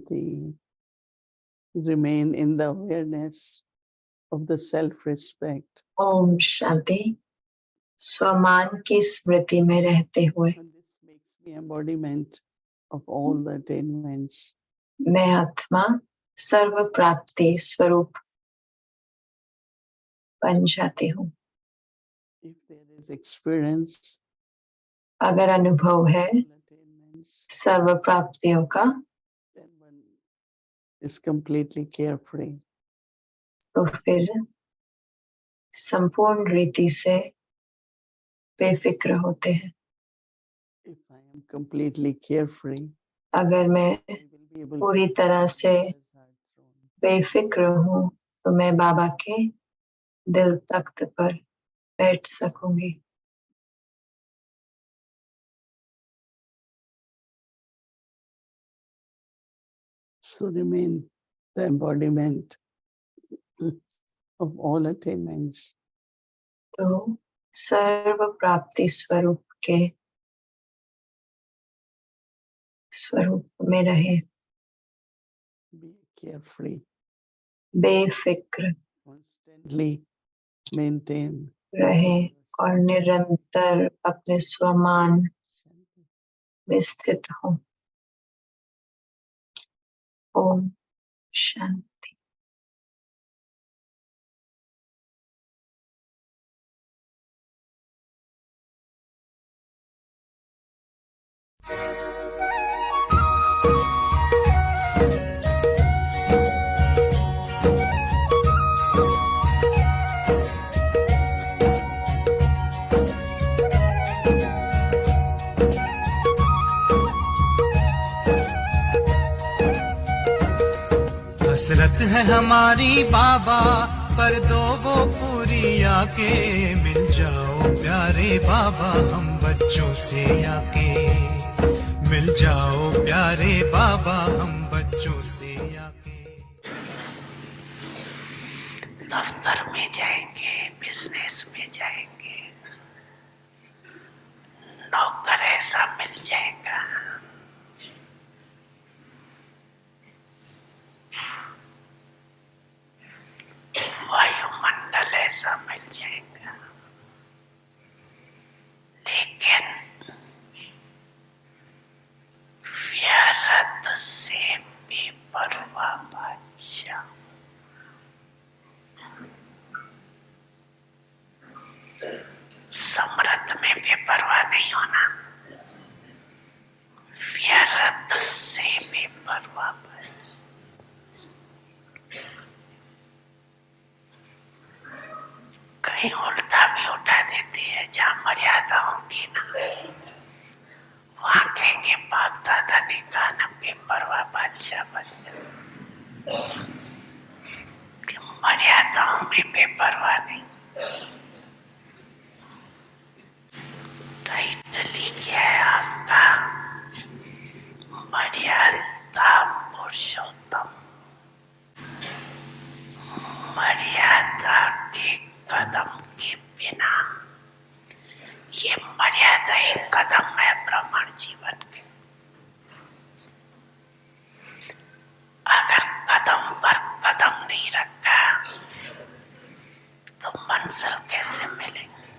the remain in the awareness of the self-respect. Om Shanti. स्वमान की स्मृति में रहते हुए And this makes me embodiment of all the attainments. मैं आत्मा सर्व प्राप्ति स्वरूप बन जाती हूँ। If there is experience, अगर अनुभव है all attainments, सर्व प्राप्तियों का, then one is completely carefree. तो फिर संपूर्ण रीति से बेफिक्र होते हैं। If I am completely carefree, अगर मैं I will be able पूरी to तरह से Baba's heart throne. बेफिक्र हूँ तो मैं बाबा के दिल तख्त पर बैठ सकूंगी। So remain the embodiment of all attainments. तो सर्व प्राप्ति स्वरूप के स्वरूप में रहे, Be carefree. बेफिक्र Constantly maintain रहे और निरंतर अपने स्वमान में स्थित हो। ओम शांति। हसरत है हमारी बाबा, कर दो वो पूरी आके, मिल जाओ प्यारे बाबा हम बच्चों से आके, मिल जाओ प्यारे बाबा हम बच्चों से आके। दफ्तर में जाएंगे, बिजनेस में जाएंगे, नौकर ऐसा मिल जाएगा, वायुमंडल ऐसा मिल जाएगा, लेकिन व्यर्थ से बेपरवाह बादशाह, समृद्ध में बेपरवाह नहीं होना, व्यर्थ से बेपरवाह बादशाह। कहीं उल्टा भी उठा देती है, जहाँ मर्यादाओं की ना, वहां कहेंगे बाप दादा ने कहा ना बेपरवाह बादशाह बन जा, कि मर्यादाओं में बेपरवाह नहीं। टाइटली क्या है आपका? मर्यादा पुरुषोत्तम। मर्यादा के कदम के बिना, ये मर्यादा एक कदम है ब्राह्मण जीवन के। अगर कदम पर कदम नहीं रखा तो मंजिल कैसे मिलेंगे?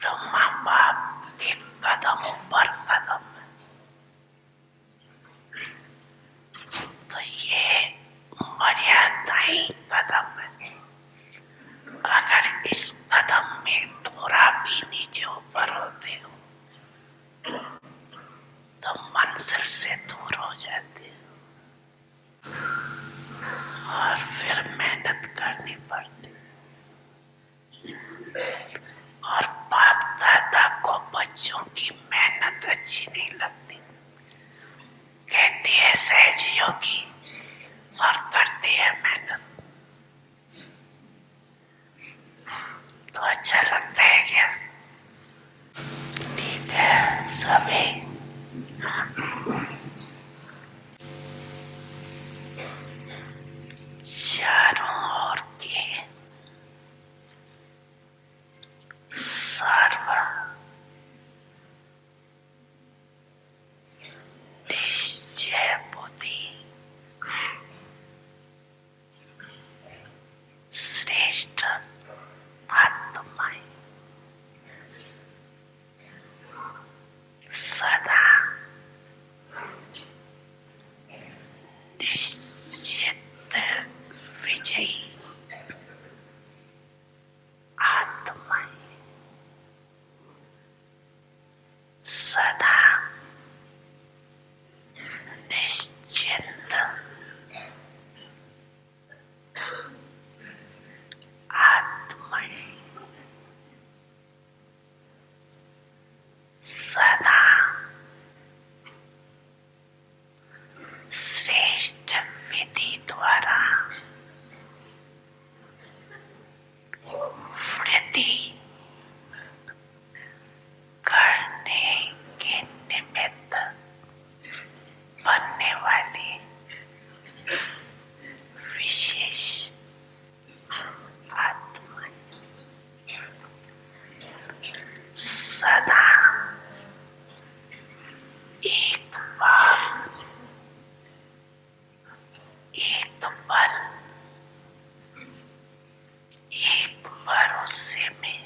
ब्रह्मा बाप के कदम पर कदम है, तो ये मर्यादाई कदम है। अगर इस कदम में थोड़ा सदा निश्चिंत आत्मय सदा श्रेष्ठ विधि द्वारा वृद्धि करने के निमित्त बनने वाली विशेष आत्मा सदा एक बार एक बल एक भरोसे में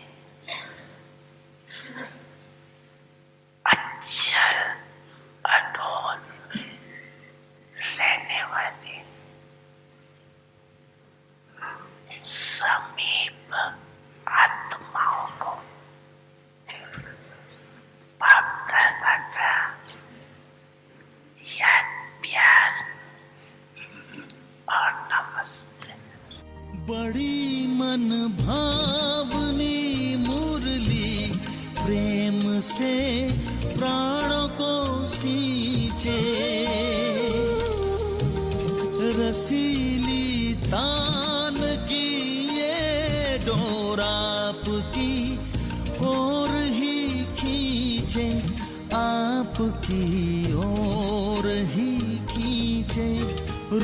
अचल अडोल रहने वाले समीप आत्माओं को बाप दादा का याद प्यार और नमस्ते। बड़ी मन भावनी मुरली प्रेम से प्राणों को सींचे, रसीली तान की ये डोर आपकी ओर ही खींचे, आपकी ओर ही खींचे,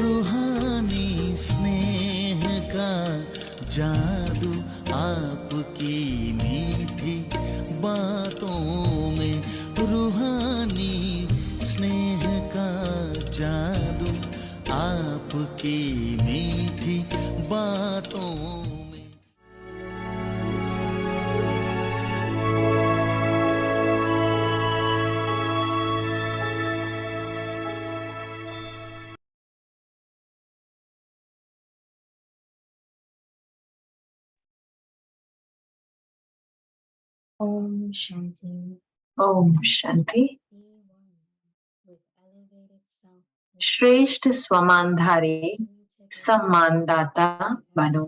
रूहानी स्नेह का जादू आपकी मीठी बातों में, रूहानी स्नेह का जादू आपकी मीठी बातों में। Om Shanti. Om Shanti. Be one with elevated self. श्रेष्ठ स्वमानधारी सम्मानदाता बनो।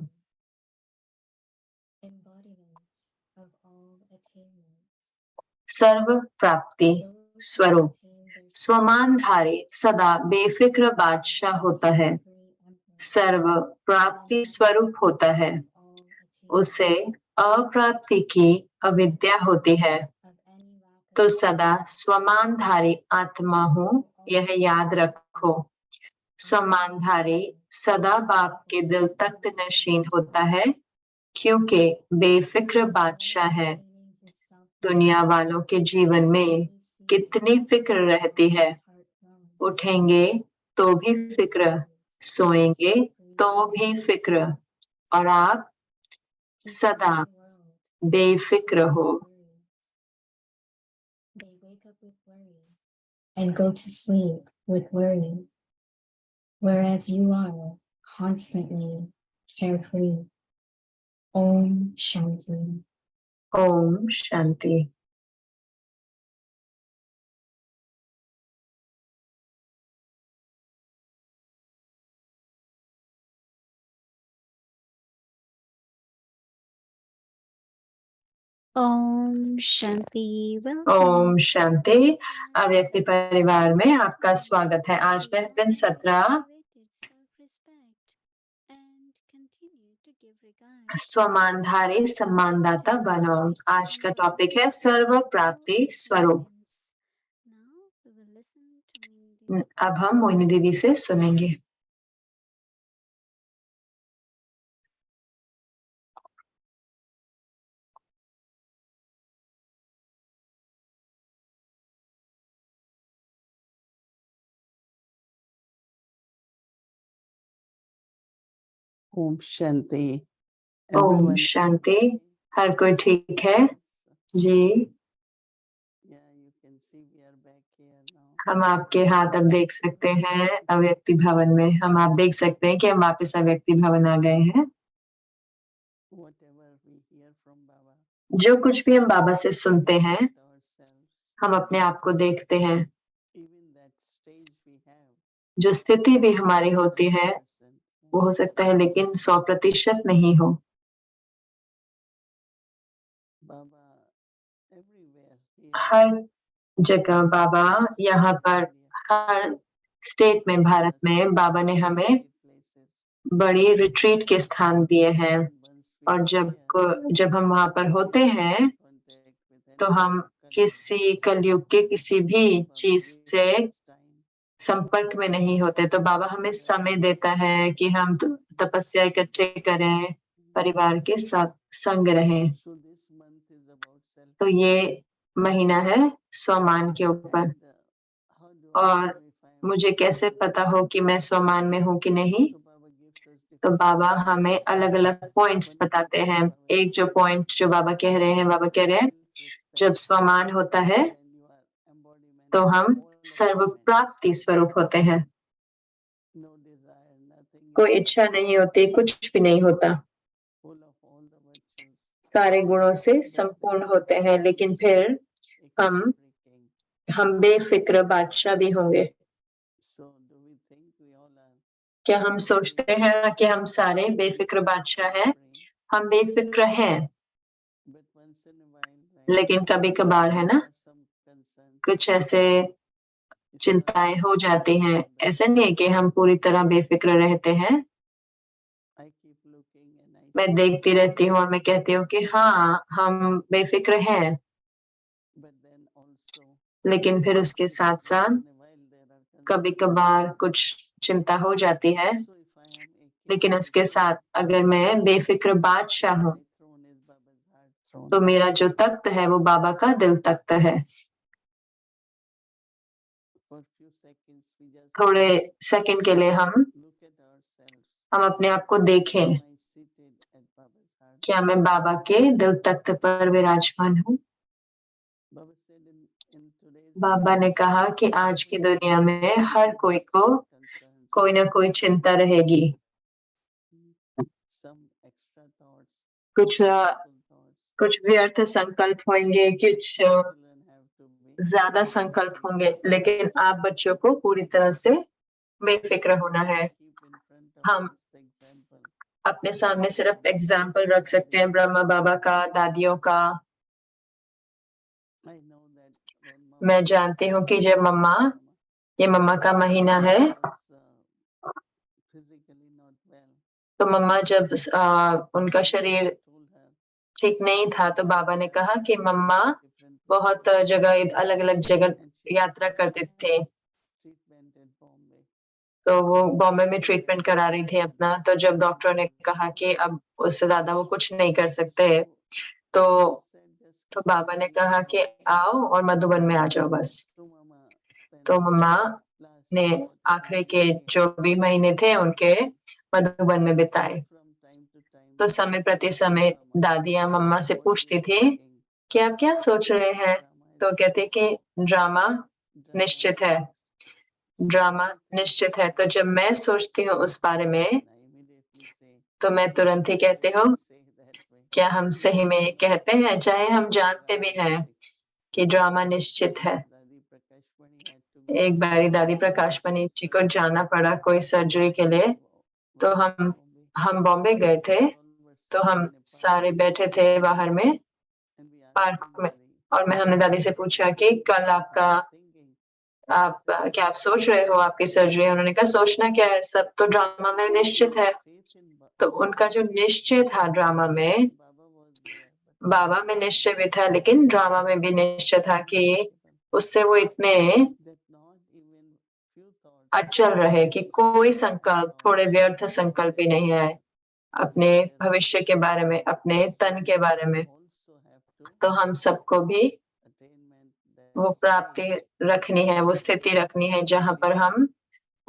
Embodiments of all attainments. सर्व प्राप्ति Those स्वरूप। who attain their स्वमानधारी सदा बेफिक्र बादशाह होता है, every emperor सर्व प्राप्ति स्वरूप होता है, of all attainments उसे अप्राप्ति की अविद्या होती है। of any lack तो of सदा स्वमानधारी आत्मा हूँ, यह याद रखो। स्वमानधारी सदा बाप के दिल तख्त नशीन होता है, क्योंकि बेफिक्र बादशाह है। attaining his self दुनिया वालों के जीवन में कितनी फिक्र रहती है, उठेंगे तो भी फिक्र, सोएंगे तो भी फिक्र, और आप सदा बेफिक्र हो। They wake up with worry and go to sleep with worry, whereas you are constantly carefree. Om Shanti. Om Shanti. Om Shanti. Om Shanti. अव्यक्ति परिवार में आपका स्वागत है। आज है दिन 17। स्वमानधारी सम्मानदाता बनो। आज का टॉपिक है सर्व प्राप्ति स्वरूप। अब हम मोहिनी दीदी से सुनेंगे। Om Shanti. ओम Everyone. शांति। हर कोई ठीक है जी? Yeah, you can see we are back here now. हम आपके हाथ अब देख सकते हैं अव्यक्ति भवन में। हम आप देख सकते हैं कि हम वापस अव्यक्ति भवन आ गए हैं। Whatever we hear from Baba, जो कुछ भी हम बाबा से सुनते हैं, ourselves, हम अपने आप को देखते हैं। even that stage we have, जो स्थिति भी हमारी होती है 100%, वो हो सकता है, लेकिन 100% नहीं हो। Baba everywhere. He हर जगह बाबा, यहाँ पर हर स्टेट में, भारत में बाबा ने हमें बड़ी रिट्रीट के स्थान दिए हैं, और जब हम वहां पर होते हैं तो हम किसी कलयुग के किसी भी चीज से संपर्क में नहीं होते। तो बाबा हमें समय देता है कि हम तपस्या इकट्ठे करें, परिवार के साथ संग रहें। So this month is about self. तो ये महीना है स्वमान के ऊपर। And how do I और know if I am मुझे कैसे पता हो कि मैं स्वमान में हूँ कि नहीं? So Baba gives us तो different बाबा हमें अलग अलग पॉइंट्स बताते हैं। एक जो पॉइंट जो बाबा कह रहे हैं, बाबा कह रहे हैं जब स्वमान होता है then you are embodiment तो of हम all the सर्व elements. प्राप्ति स्वरूप होते हैं। No desire, nothing is कोई इच्छा नहीं होती, कुछ भी नहीं होता, full of all the virtues. सारे गुणों से संपूर्ण होते हैं, लेकिन फिर A हम carefree king. हम बेफिक्र बादशाह भी होंगे। So do we think we all are क्या हम सोचते हैं कि हम सारे बेफिक्र बादशाह हैं? हम बेफिक्र हैं, but once in a while, right, लेकिन कभी कभार है ना, there are some concerns. कुछ ऐसे It's not चिंताएं हो जाती हैं। ऐसा नहीं है कि हम पूरी तरह बेफिक्र रहते हैं। I keep looking and I मैं see, देखती रहती हूँ और मैं कहती हूँ कि हाँ, हम बेफिक्र हैं, but then also लेकिन फिर उसके साथ साथ once in a while there are कभी concerns. कभार कुछ चिंता हो जाती है। So if I am a king, लेकिन उसके साथ अगर मैं बेफिक्र बादशाह हूँ my throne is Baba's heart throne. तो मेरा जो तख्त है वो बाबा का दिल तख्त है। For few seconds we just थोड़े सेकंड के लिए हम look at ourselves. अपने आप को देखें, Am I seated at Baba's heart? क्या मैं बाबा के दिल तख्त पर विराजमान हूँ? Baba said in today's बाबा ने कहा कि आज की दुनिया में हर कोई को concerns, कोई ना कोई चिंता रहेगी। some extra thoughts, कुछ simple thoughts. कुछ व्यर्थ संकल्प होंगे, कुछ Children have to be ज्यादा संकल्प होंगे, लेकिन आप बच्चों को पूरी तरह से बेफिक्र होना है। keep in front of हम us the example. अपने सामने सिर्फ एग्जाम्पल रख सकते हैं ब्रह्मा बाबा का, दादियों का। I know that when मैं जानती हूँ कि जब मम्मा, ये मम्मा का महीना है, was physically not well, तो मम्मा जब उनका शरीर told her ठीक नहीं था तो बाबा ने कहा कि मम्मा different बहुत जगह, अलग अलग जगह यात्रा करते थे, treatment in Bombay. तो वो बॉम्बे में ट्रीटमेंट करा रही थी अपना। तो जब डॉक्टर ने कहा कि अब उससे ज्यादा वो कुछ नहीं कर सकते, तो Said just तो बाबा ने कहा कि आओ और मधुबन में आ जाओ बस। to Mama spent तो मम्मा last ने आखिरी के जो भी महीने थे उनके मधुबन में बिताए। from time to time. तो समय प्रति समय दादियाँ मम्मा से पूछती थी कि आप क्या सोच रहे हैं? तो कहते कि ड्रामा निश्चित है, ड्रामा निश्चित है। तो जब मैं सोचती हूँ उस बारे में तो मैं तुरंत ही कहती हूँ, क्या हम सही में ये कहते हैं, चाहे हम जानते भी हैं कि ड्रामा निश्चित है। एक बारी दादी प्रकाश मणि जी को जाना पड़ा कोई सर्जरी के लिए, तो हम बॉम्बे गए थे, तो हम सारे बैठे थे बाहर में पार्क में, और हमने दादी से पूछा कि कल आप क्या आप सोच रहे हो आपकी सर्जरी? उन्होंने कहा सोचना क्या है, सब तो ड्रामा में निश्चित है। तो उनका जो निश्चय था ड्रामा में, बाबा में निश्चय भी था, लेकिन ड्रामा में भी निश्चय था कि उससे वो इतने अचल रहे कि कोई संकल्प, थोड़े व्यर्थ संकल्प ही नहीं आए अपने भविष्य के बारे में, अपने तन के बारे में। तो हम सबको भी वो प्राप्ति रखनी है, वो स्थिति रखनी है जहां पर हम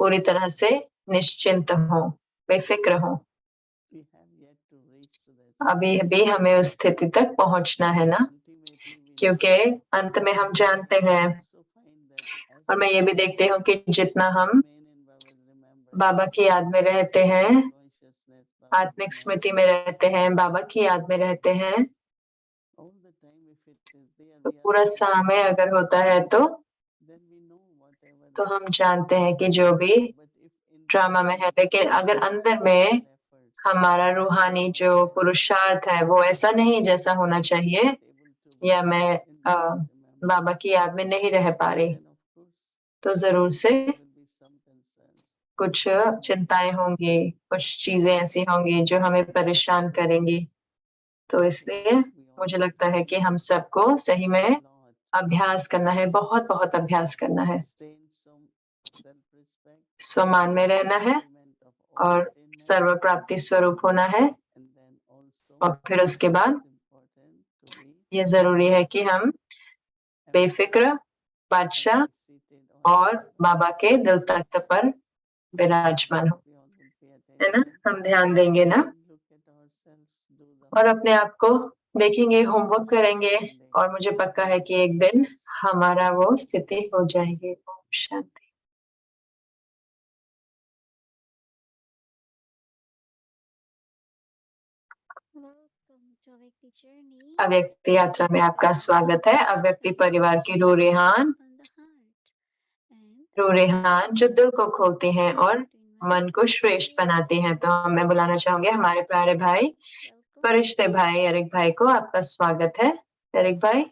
पूरी तरह से निश्चिंत हों, बेफिक्र हों। अभी भी हमें उस स्थिति तक पहुंचना है ना, क्योंकि अंत में हम जानते हैं, और मैं ये भी देखती हूँ कि जितना हम बाबा की याद में रहते हैं, आत्मिक स्मृति में रहते हैं, बाबा की याद में रहते हैं, तो पूरा समय अगर होता है तो हम जानते हैं कि जो भी ड्रामा में है, लेकिन अगर अंदर में हमारा रूहानी जो पुरुषार्थ है वो ऐसा नहीं जैसा होना चाहिए, या मैं बाबा की याद में नहीं रह पा रही, तो जरूर से कुछ चिंताएं होंगी, कुछ चीजें ऐसी होंगी जो हमें परेशान करेंगी। तो इसलिए मुझे लगता है कि हम सबको सही में अभ्यास करना है, बहुत बहुत अभ्यास करना है, स्वमान में रहना है और सर्व प्राप्ति स्वरूप होना है। और फिर उसके बाद ये जरूरी है कि हम बेफिक्र बादशाह और बाबा के दिल तख्त पर विराजमान हो, है ना। हम ध्यान देंगे ना और अपने आप को देखेंगे, होमवर्क करेंगे, और मुझे पक्का है कि एक दिन हमारा वो स्थिति हो जाएगी। ओम शांति। अव्यक्ति यात्रा में आपका स्वागत है। अव्यक्ति परिवार की रूरेहान जो दिल को खोलती हैं और मन को श्रेष्ठ बनाती हैं। तो मैं बुलाना चाहूंगी हमारे प्यारे भाई, फरिश्ते भाई एरिक भाई को। आपका स्वागत है एरिक भाई।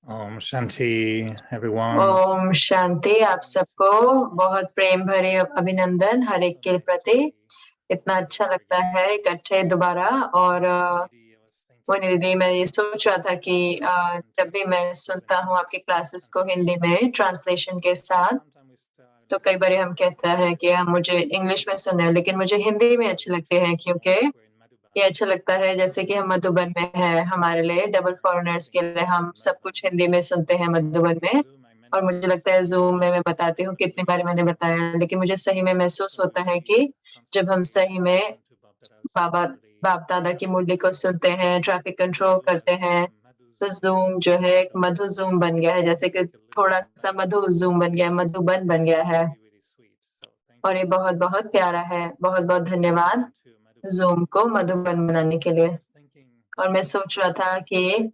ओम शांति everyone. ओम शांति। आप सबको बहुत प्रेम भरे अभिनंदन हर एक के प्रति। इतना अच्छा लगता है इकट्ठे दोबारा। और मोनी दीदी, मैं ये सोच रहा था कि जब भी मैं सुनता हूँ आपकी क्लासेस को हिंदी में ट्रांसलेशन के साथ, तो कई बार हम कहता है कि हम मुझे इंग्लिश में सुने, लेकिन मुझे हिंदी में अच्छे लगते हैं, क्योंकि ये अच्छा लगता है जैसे कि हम मधुबन में है। हमारे लिए डबल फॉरेनर्स के लिए हम सब कुछ हिंदी में सुनते हैं मधुबन में। और मुझे लगता है जूम में मैं बताती हूँ कितनी बार मैंने बताया, लेकिन मुझे सही में महसूस होता है कि जब हम सही में बाप दादा की मुरली को सुनते हैं, ट्रैफिक कंट्रोल करते हैं, तो जूम जो है एक मधु जूम बन गया है, जैसे कि थोड़ा सा मधु जूम बन गया है, मधुबन बन गया है। और ये बहुत बहुत प्यारा है। बहुत बहुत धन्यवाद जूम को मधुबन बनाने के लिए। और मैं सोच रहा था कि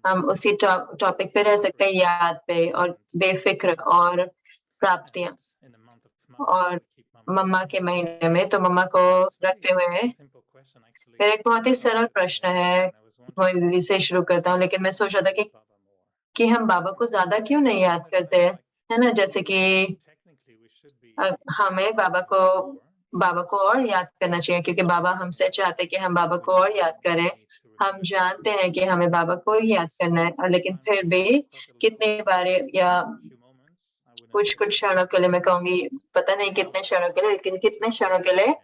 हम उसी टॉपिक पे रह सकते हैं, याद पे और बेफिक्र और प्राप्तियां। और मम्मा के महीने में तो मम्मा को रखते हुए मेरा एक बहुत ही सरल प्रश्न है, मोहिनी दीदी से शुरू करता हूँ। लेकिन मैं सोच रहा था कि हम बाबा को ज्यादा क्यों नहीं याद करते, है ना। जैसे कि हमें बाबा को और याद करना चाहिए, क्योंकि बाबा हमसे चाहते कि हम बाबा को और याद करें। हम जानते हैं कि हमें बाबा को ही याद करना है, और लेकिन फिर भी कितने बार या कुछ क्षणों के लिए, मैं कहूंगी पता नहीं कितने क्षणों के लिए, लेकिन कितने क्षणों के लिए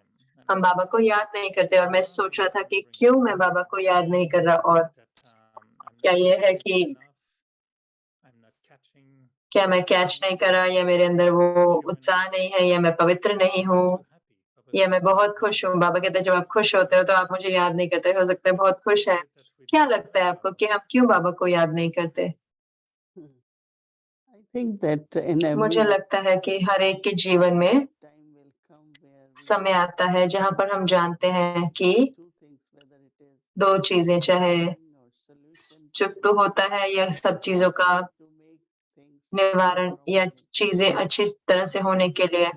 हम बाबा को याद नहीं करते। और मैं सोच रहा था कि क्यों मैं बाबा को याद नहीं कर रहा, और क्या ये है कि क्या मैं कैच नहीं कर रहा, या मेरे अंदर वो उत्साह नहीं है, या मैं पवित्र नहीं हूँ, या मैं बहुत खुश हूँ। बाबा कहते हैं जब आप खुश होते हो तो आप मुझे याद नहीं करते। हो सकता है बहुत खुश है। क्या लगता है आपको कि हम क्यों बाबा को याद नहीं करते? मुझे लगता है कि हर एक के जीवन में समय आता है जहां पर हम जानते हैं कि दो चीजें, चाहे सुख तो होता है या सब चीजों का निवारण, या चीजें अच्छी तरह से होने के लिए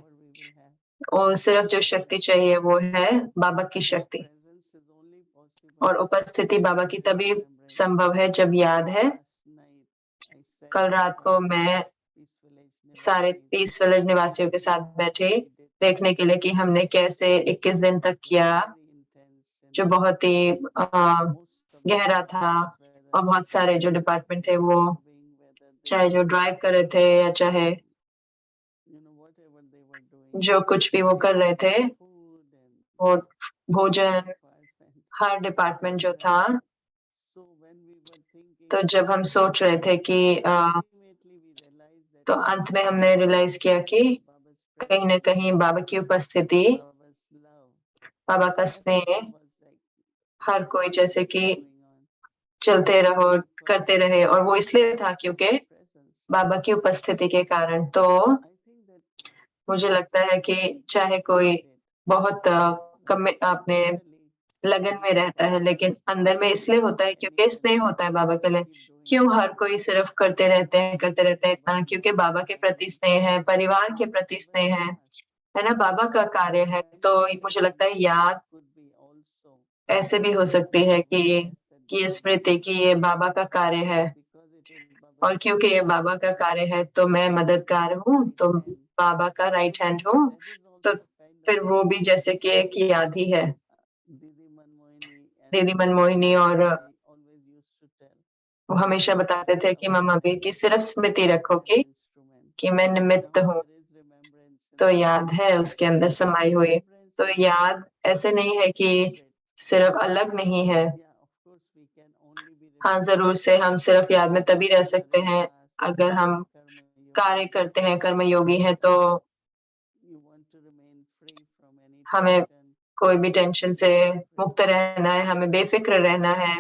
और सिर्फ जो शक्ति चाहिए वो है बाबा की शक्ति। और उपस्थिति बाबा की तभी संभव है जब याद है। कल रात को मैं सारे पीस विलेज निवासियों के साथ बैठे देखने के लिए कि हमने कैसे 21 दिन तक किया, जो बहुत ही गहरा था। और बहुत सारे जो डिपार्टमेंट थे, वो चाहे जो ड्राइव कर रहे थे या चाहे जो कुछ भी वो कर रहे थे, वो भोजन, हर डिपार्टमेंट जो था। तो जब हम सोच रहे थे कि तो अंत में हमने रियलाइज किया कि कहीं ना कहीं बाबा की उपस्थिति, बाबा का स्नेह, हर कोई जैसे कि चलते रहो, करते रहे, और वो इसलिए था क्योंकि बाबा की उपस्थिति के कारण। तो मुझे लगता है कि चाहे कोई बहुत अपने लगन में रहता है, लेकिन अंदर में इसलिए होता है क्योंकि स्नेह होता है बाबा के लिए। क्यों हर कोई सिर्फ करते रहते हैं इतना? क्योंकि बाबा के प्रति स्नेह है, परिवार के प्रति स्नेह है ना, बाबा का कार्य है। तो मुझे लगता है याद ऐसे भी हो सकती है कि ये स्मृति की ये बाबा का कार्य है, और क्योंकि ये बाबा का कार्य है तो मैं मददगार हूँ, तो बाबा का राइट हैंड हूँ, तो फिर वो भी जैसे कि एक याद ही है। दीदी मनमोहिनी और वो हमेशा बताते थे कि मम्मा भी कि सिर्फ स्मृति रखो कि मैं निमित्त हूँ, तो याद है उसके अंदर समाई हुई। तो याद ऐसे नहीं है कि सिर्फ अलग नहीं है। हाँ, जरूर से हम सिर्फ याद में तभी रह सकते हैं अगर हम कार्य करते हैं, कर्मयोगी हैं, तो हमें कोई भी टेंशन से मुक्त रहना है, हमें बेफिक्र रहना है।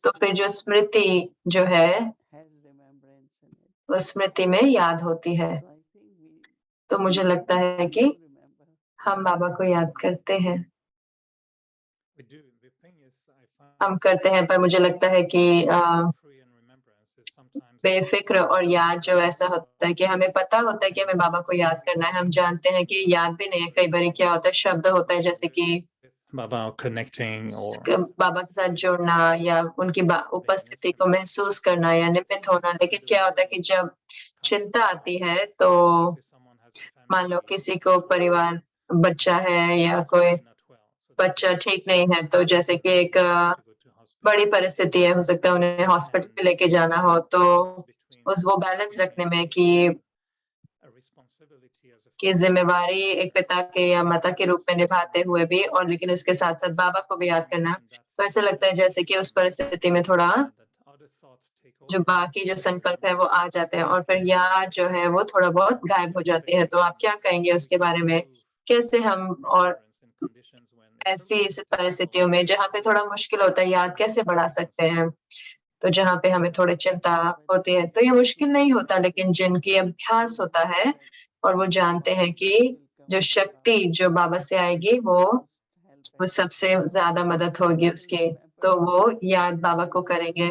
तो फिर जो स्मृति जो है, उस स्मृति में याद होती है। तो मुझे लगता है कि हम बाबा को याद करते हैं, हम करते हैं, पर मुझे लगता है कि बेफिक्र और याद जो ऐसा होता है कि हमें पता होता है कि हमें बाबा को याद करना है, हम जानते हैं कि याद भी नहीं है। कई बार क्या होता है, शब्द होता है जैसे कि Baba connecting or बाबा के साथ जुड़ना या उनकी उपस्थिति को महसूस करना या निमित्त होना। लेकिन क्या होता है कि जब चिंता आती है, तो मान लो किसी को परिवार, बच्चा है या कोई बच्चा ठीक नहीं है, तो जैसे कि एक बड़ी परिस्थिति है, हो सकता है उन्हें हॉस्पिटल में लेके जाना हो, तो वो बैलेंस रखने में कि जिम्मेवारी एक पिता के या माता के रूप में निभाते हुए भी, और लेकिन उसके साथ साथ बाबा को भी याद करना, तो ऐसा लगता है जैसे कि उस परिस्थिति में थोड़ा जो बाकी जो संकल्प है वो आ जाते हैं, और फिर याद जो है वो थोड़ा बहुत गायब हो जाती है। तो आप क्या कहेंगे उसके बारे में? कैसे हम और ऐसी परिस्थितियों में जहाँ पे थोड़ा मुश्किल होता है, याद कैसे बढ़ा सकते हैं? तो जहाँ पे हमें थोड़ी चिंता होती है, तो ये मुश्किल नहीं होता, लेकिन जिनकी अभ्यास होता है और वो जानते हैं कि जो शक्ति जो बाबा से आएगी वो सबसे ज्यादा मदद होगी उसकी, तो वो याद बाबा को करेंगे,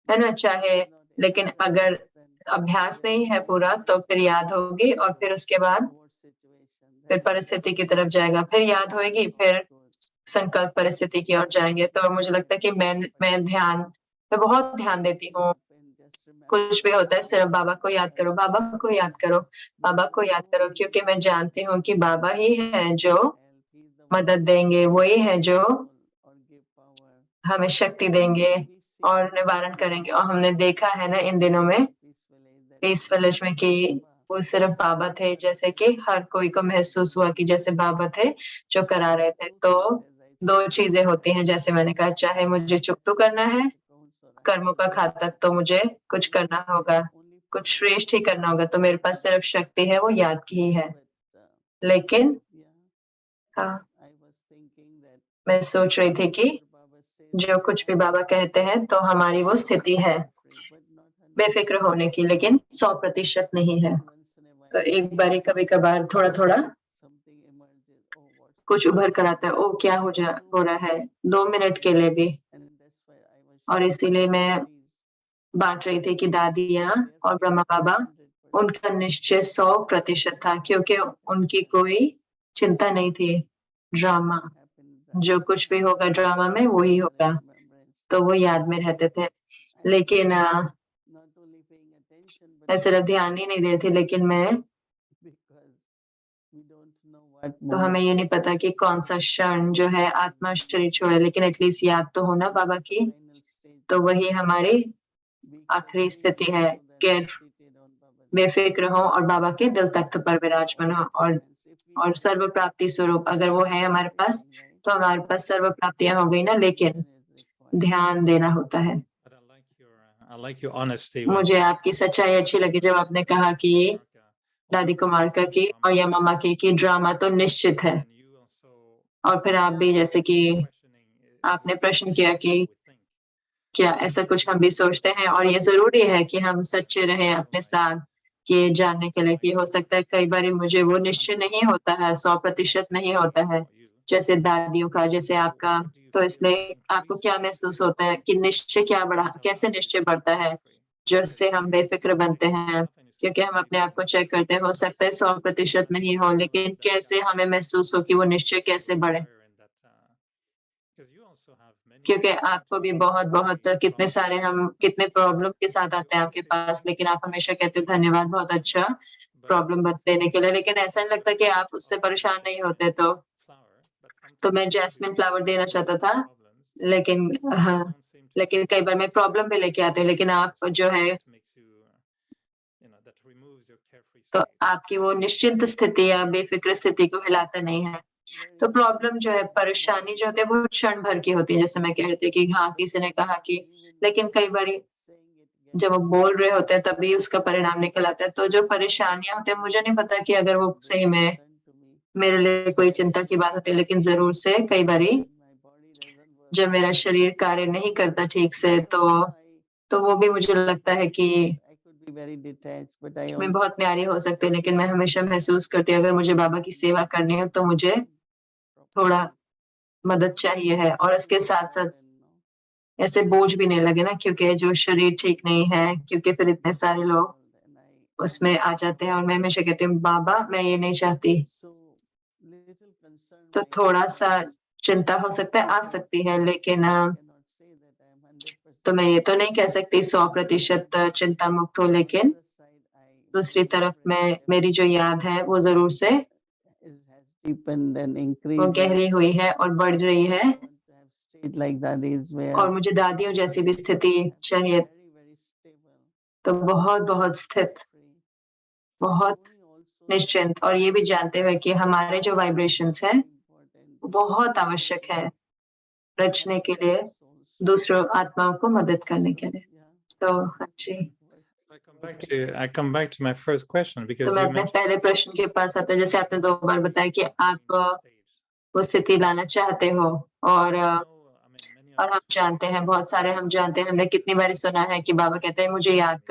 है ना? चाहे, लेकिन अगर अभ्यास नहीं है पूरा, तो फिर याद होगी और फिर उसके बाद फिर परिस्थिति की तरफ जाएगा, फिर याद होगी, फिर संकल्प परिस्थिति की ओर जाएंगे। तो मुझे लगता है कि मैं ध्यान पे बहुत ध्यान देती हूँ। कुछ भी होता है सिर्फ बाबा को याद करो, बाबा को याद करो, बाबा को याद करो, क्योंकि मैं जानती हूँ कि बाबा ही है जो मदद देंगे, वही है जो हमें शक्ति देंगे और निवारण करेंगे। और हमने देखा है ना इन दिनों में पीस विलेज में कि वो सिर्फ बाबा थे, जैसे कि हर कोई को महसूस हुआ कि जैसे बाबा थे जो करा रहे थे। तो दो चीजें होती हैं, जैसे मैंने कहा, चाहे मुझे चुप तो करना है कर्मों का खाता, तो मुझे कुछ करना होगा, कुछ श्रेष्ठ ही करना होगा, तो मेरे पास सिर्फ शक्ति है वो याद की ही है। लेकिन हाँ, मैं सोच रही थी कि जो कुछ भी बाबा कहते हैं तो हमारी वो स्थिति है बेफिक्र होने की, लेकिन 100% नहीं है। तो एक बारी कभी कभार थोड़ा थोड़ा कुछ उभर कर आता है, ओ क्या हो रहा है, 2 मिनट के लिए भी। और इसीलिए मैं बांट रही थी कि दादियाँ और ब्रह्मा बाबा, उनका निश्चय 100% था, क्योंकि उनकी कोई चिंता नहीं थी। ड्रामा, जो कुछ भी होगा ड्रामा में वही होगा, तो वो याद में रहते थे। लेकिन मैं सिर्फ ध्यान ही नहीं दे रही थी, लेकिन तो हमें ये नहीं पता कि कौन सा क्षण जो है आत्मा शरीर छोड़े, लेकिन एटलीस्ट याद तो होना बाबा की। तो वही हमारी आखिरी स्थिति है, बेफिक्र हो और बाबा के दिल तख्त पर विराजमान हो, और सर्व प्राप्ति स्वरूप अगर वो है हमारे पास, तो हमारे पास सर्व प्राप्तियां हो गई ना। लेकिन ध्यान देना होता है। मुझे आपकी सच्चाई अच्छी लगी जब आपने कहा कि दादी कुमारका की और या मामा की ड्रामा तो निश्चित है, और फिर आप भी जैसे कि आपने प्रश्न किया कि क्या ऐसा कुछ हम भी सोचते हैं, और ये जरूरी है कि हम सच्चे रहें अपने साथ, कि जानने के लिए कि हो सकता है कई बार मुझे वो निश्चय नहीं होता है, 100% नहीं होता है, जैसे दादियों का, जैसे आपका। तो इसलिए आपको क्या महसूस होता है कि निश्चय कैसे निश्चय बढ़ता है, जिससे हम बेफिक्र बनते हैं? क्योंकि हम अपने आप को चेक करते हैं, हो सकता है 100% नहीं हो, लेकिन कैसे हमें महसूस हो कि वो निश्चय कैसे बढ़े? क्योंकि आपको भी बहुत-बहुत कितने प्रॉब्लम के साथ आते हैं आपके पास, लेकिन आप हमेशा कहते हो धन्यवाद, बहुत अच्छा प्रॉब्लम देने के लिए, लेकिन ऐसा नहीं लगता कि आप उससे परेशान नहीं होते। तो मैं जैस्मिन फ्लावर देना चाहता था, लेकिन हाँ, लेकिन कई बार मैं प्रॉब्लम भी लेके आती हूँ, लेकिन आप जो है, तो आपकी वो निश्चिंत स्थिति या बेफ़िक्र स्थिति को हिलाता नहीं है। तो प्रॉब्लम जो है, परेशानी जो होती है, वो क्षण भर की होती है, जैसे मैं कह रही थी कि हाँ, किसी ने कहा कि, लेकिन कई बारी जब वो बोल रहे होते हैं तभी उसका परिणाम निकल आता है। तो जो परेशानियाँ होती हैं, मुझे नहीं पता कि अगर वो सही में मेरे लिए कोई चिंता की बात होती है, लेकिन ज़रूर से कई बारी जब मेरा शरीर कार्य नहीं करता ठीक से, तो वो भी मुझे लगता है कि मैं बहुत न्यारी हो सकती हूँ, लेकिन मैं हमेशा महसूस करती हूँ अगर मुझे बाबा की सेवा करनी है तो मुझे थोड़ा मदद चाहिए है, और इसके साथ-साथ ऐसे बोझ भी नहीं लगे ना, क्योंकि जो शरीर ठीक नहीं है, क्योंकि फिर इतने सारे लोग उसमें आ जाते हैं, और मैं हमेशा कहती हूँ बाबा मैं ये नहीं चाहती। तो थोड़ा-सा चिंता हो सकता है, आ सकती है, लेकिन तो मैं ये तो नहीं कह सकती 100% चिंता मुक्त हो, लेकिन दूसरी तरफ मेरी जो याद है वो ज़रूर से वो गहरी हुई है और बढ़ रही है, और मुझे दादियों जैसी भी स्थिति चाहिए। तो बहुत-बहुत स्थित, बहुत निश्चिंत, और ये भी जानते हुए कि हमारे जो वाइब्रेशंस हैं, वो बहुत आवश्यक है रचने के लिए, दूसरों आत्माओं को मदद करने के लिए। तो हाँ जी। I come back to my first question तो because मैं you अपने mentioned पहले प्रश्न के पास आता है, जैसे आपने 2 बार बताया कि आप वो स्थिति लाना चाहते हो, और हम जानते हैं, बहुत सारे हम जानते हैं, हमने कितनी बारी सुना है कि बाबा कहते हैं मुझे याद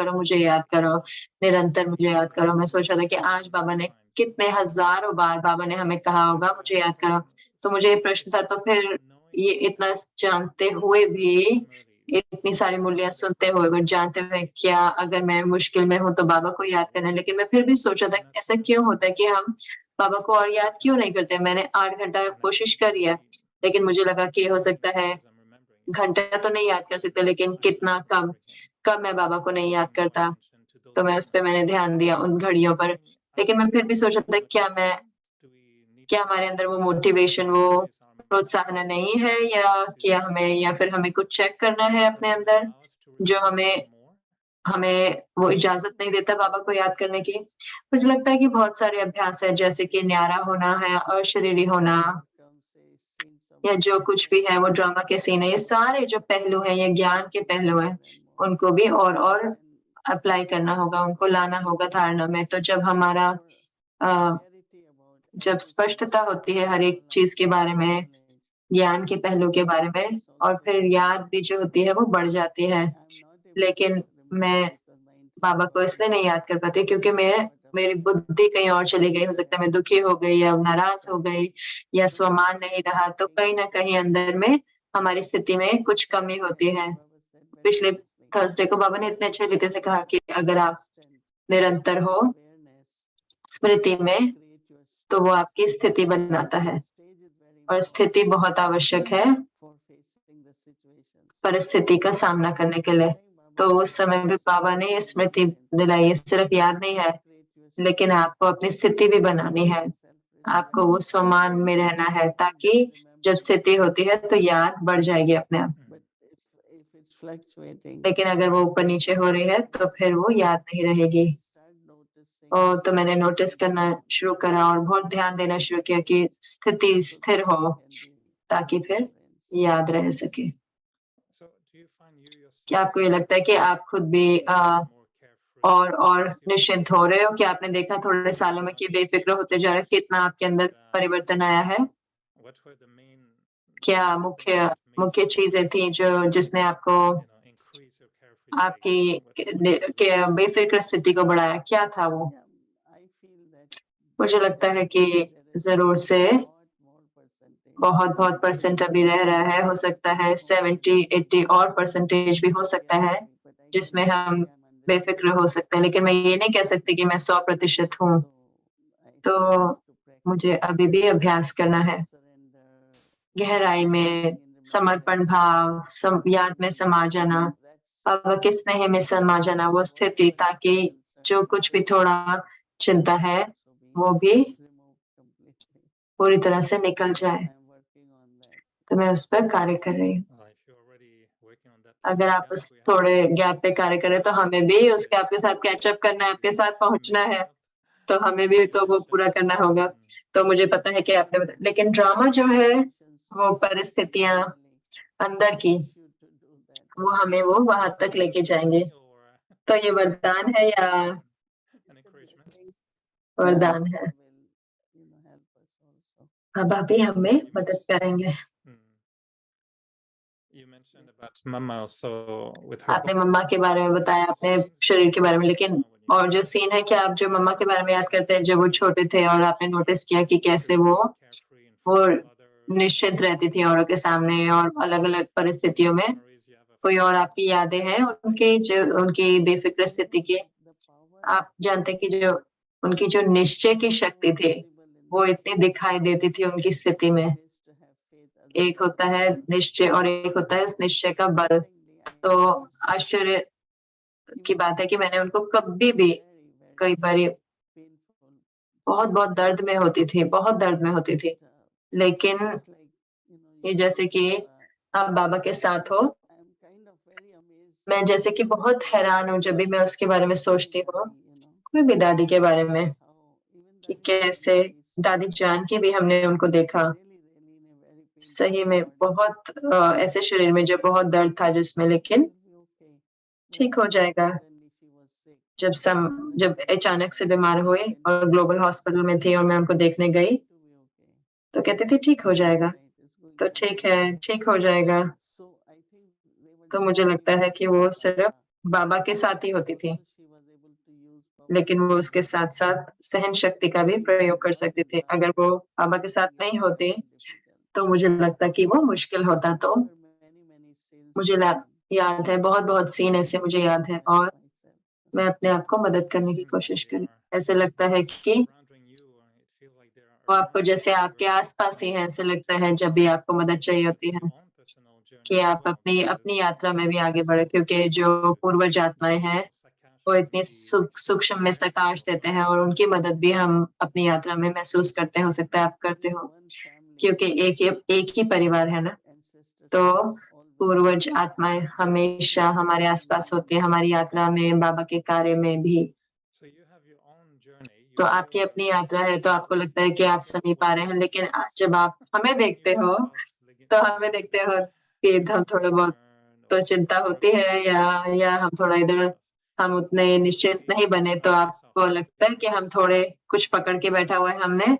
करो, निरंतर मुझे याद करो। मैं सोच रहा था कि आज बाबा ने कितने हज़ारों बार बाबा ने हमें कहा होगा मुझे याद करो। तो मुझे ये प्रश्न था, तो फिर ये इतना जानते हुए भी, इतनी सारी मूल्य सुनते हुए, बट जानते हुए क्या अगर मैं मुश्किल में हूँ तो बाबा को याद करना है। लेकिन मैं फिर भी सोचा था ऐसा क्यों होता है कि हम बाबा को और याद क्यों नहीं करते? मैंने 8 घंटा कोशिश करी है, लेकिन मुझे लगा कि हो सकता है घंटा तो नहीं याद कर सकते, लेकिन कितना कब मैं बाबा को नहीं याद करता। तो मैं उस पे मैंने ध्यान दिया उन घड़ियों पर। लेकिन मैं फिर भी सोच रहा था क्या हमारे अंदर वो मोटिवेशन, वो प्रोत्साहन नहीं है, या फिर हमें कुछ चेक करना है अपने अंदर, जो हमें वो इजाज़त नहीं देता बाबा को याद करने की। मुझे लगता है कि बहुत सारे अभ्यास हैं, जैसे कि न्यारा होना है, अशरीरी होना, या जो कुछ भी है वो ड्रामा के सीन है, ये सारे जो पहलू हैं, ये ज्ञान के पहलू हैं, उनको भी और अप्लाई करना होगा, उनको लाना होगा धारणा में। तो अ, जब स्पष्टता होती है हर एक चीज़ के बारे में, ज्ञान के पहलू के बारे में, और फिर याद भी जो होती है वो बढ़ जाती है। लेकिन मैं बाबा को इसलिए नहीं याद कर पाती क्योंकि मेरी बुद्धि कहीं और चली गई, हो सकता है मैं दुखी हो गई या नाराज़ हो गई या स्वमान नहीं रहा, तो कहीं न कहीं अंदर में हमारी स्थिति में कुछ कमी होती है। पिछले थर्सडे को बाबा ने इतने अच्छे रीति से कहा कि अगर आप निरंतर हो स्मृति में, तो वो आपकी स्थिति बनाता है, और स्थिति बहुत आवश्यक है परिस्थिति का सामना करने के लिए। तो उस समय भी बाबा ने स्मृति दिलाई, सिर्फ याद नहीं है, लेकिन आपको अपनी स्थिति भी बनानी है। आपको वो स्वमान में रहना है, ताकि जब स्थिति होती है तो याद बढ़ जाएगी अपने आप। लेकिन अगर वो ऊपर-नीचे हो रही है तो फिर वो याद नहीं रहेगी। तो मैंने नोटिस करना शुरू करा और बहुत ध्यान देना शुरू किया कि स्थिति स्थिर हो, ताकि फिर याद रह सके। क्या आपको ये लगता है कि आप खुद भी और निश्चिंत हो रहे हो? क्या आपने देखा थोड़े सालों में कि बेफ़िक्र होते जा रहे हो? कितना आपके अंदर परिवर्तन आया है? क्या मुख्य चीज़ें थी जिसने आपको आपकी के बेफिक्र स्थिति को बढ़ाया? क्या था वो? मुझे लगता है कि जरूर से बहुत परसेंट अभी रह रहा है, हो सकता है 70-80 और परसेंटेज भी हो सकता है जिसमें हम बेफिक्र हो सकते हैं, लेकिन मैं ये नहीं कह सकती कि मैं 100% हूँ। तो मुझे अभी भी अभ्यास करना है, गहराई में समर्पण भाव, याद में समा जाना, अब किस स्नेह में समा जाना वो स्थिति, ताकि जो कुछ भी थोड़ा चिंता है वो भी पूरी तरह से निकल जाए। तो मैं उस पर कार्य कर रही हूँ। अगर आप उस थोड़े गैप पे कार्य करें तो हमें भी उसके आपके साथ कैचअप करना है, आपके साथ पहुंचना है, तो हमें भी तो वो पूरा करना होगा। तो मुझे पता है कि आपने लेकिन ड्रामा जो है वो परिस्थितियां अंदर की, वो हमें वो वहां तक लेके जाएंगे। तो ये वरदान है या वरदान है? अब अभी हमें मदद करेंगे। आपने मम्मा के बारे में बताया, अपने शरीर के बारे में, लेकिन और जो सीन है, क्या आप जो मम्मा के बारे में याद करते हैं जब वो छोटे थे और आपने नोटिस किया कि कैसे वो निश्चित रहती थी औरों के सामने और अलग-अलग परिस्थितियों में? कोई और आपकी यादें हैं उनकी बेफिक्र स्थिति की? आप जानते हैं कि जो उनकी जो निश्चय की शक्ति थी वो इतनी दिखाई देती थी उनकी स्थिति में। एक होता है निश्चय और एक होता है उस निश्चय का बल। तो आश्चर्य की बात है कि मैंने उनको कभी भी, कई बार बहुत दर्द में होती थी, बहुत दर्द में होती थी, लेकिन ये जैसे कि आप बाबा के साथ हो, मैं जैसे कि बहुत हैरान हूँ जब भी मैं उसके बारे में सोचती हूँ, कोई भी दादी के बारे में, कि कैसे दादी जान के भी हमने उनको देखा सही में बहुत ऐसे शरीर में जो बहुत दर्द था जिसमें, लेकिन ठीक हो जाएगा। जब अचानक से बीमार हुए और ग्लोबल हॉस्पिटल में थी और मैं उनको देखने गई, तो कहती थी ठीक हो जाएगा, तो ठीक है, ठीक हो जाएगा। तो मुझे लगता है कि वो सिर्फ बाबा के साथ ही होती थी, लेकिन वो उसके साथ-साथ सहन शक्ति का भी प्रयोग कर सकती थी। अगर वो बाबा के साथ नहीं होती, तो मुझे लगता कि वो मुश्किल होता। तो मुझे याद है बहुत सीन ऐसे मुझे याद है और मैं अपने आप को मदद करने की कोशिश करी। ऐसे लगता है कि वो आपको जैसे आपके आस-पास ही हैं, ऐसे लगता है जब भी आपको मदद चाहिए होती है, कि आप अपनी यात्रा में भी आगे बढ़े, क्योंकि जो पूर्वज आत्माएँ हैं, वो इतनी सूक्ष्म में प्रकाश देते हैं और उनकी मदद भी हम अपनी यात्रा में महसूस करते हैं, हो सकता है आप करते हो, क्योंकि एक ही परिवार है ना। तो पूर्वज आत्माएँ हमेशा हमारे आस-पास होती हैं, हमारी यात्रा में, बाबा के कार्य में भी। तो आपकी अपनी यात्रा है, तो आपको लगता है कि आप समीप आ रहे हैं, लेकिन जब आप हमें देखते हो, तो हमें देखते हो कि हम थोड़ा बहुत तो चिंता होती है या हम थोड़ा इधर हम उतने निश्चित नहीं बने, तो आपको लगता है कि हम थोड़े कुछ पकड़ के बैठा हुआ है हमने,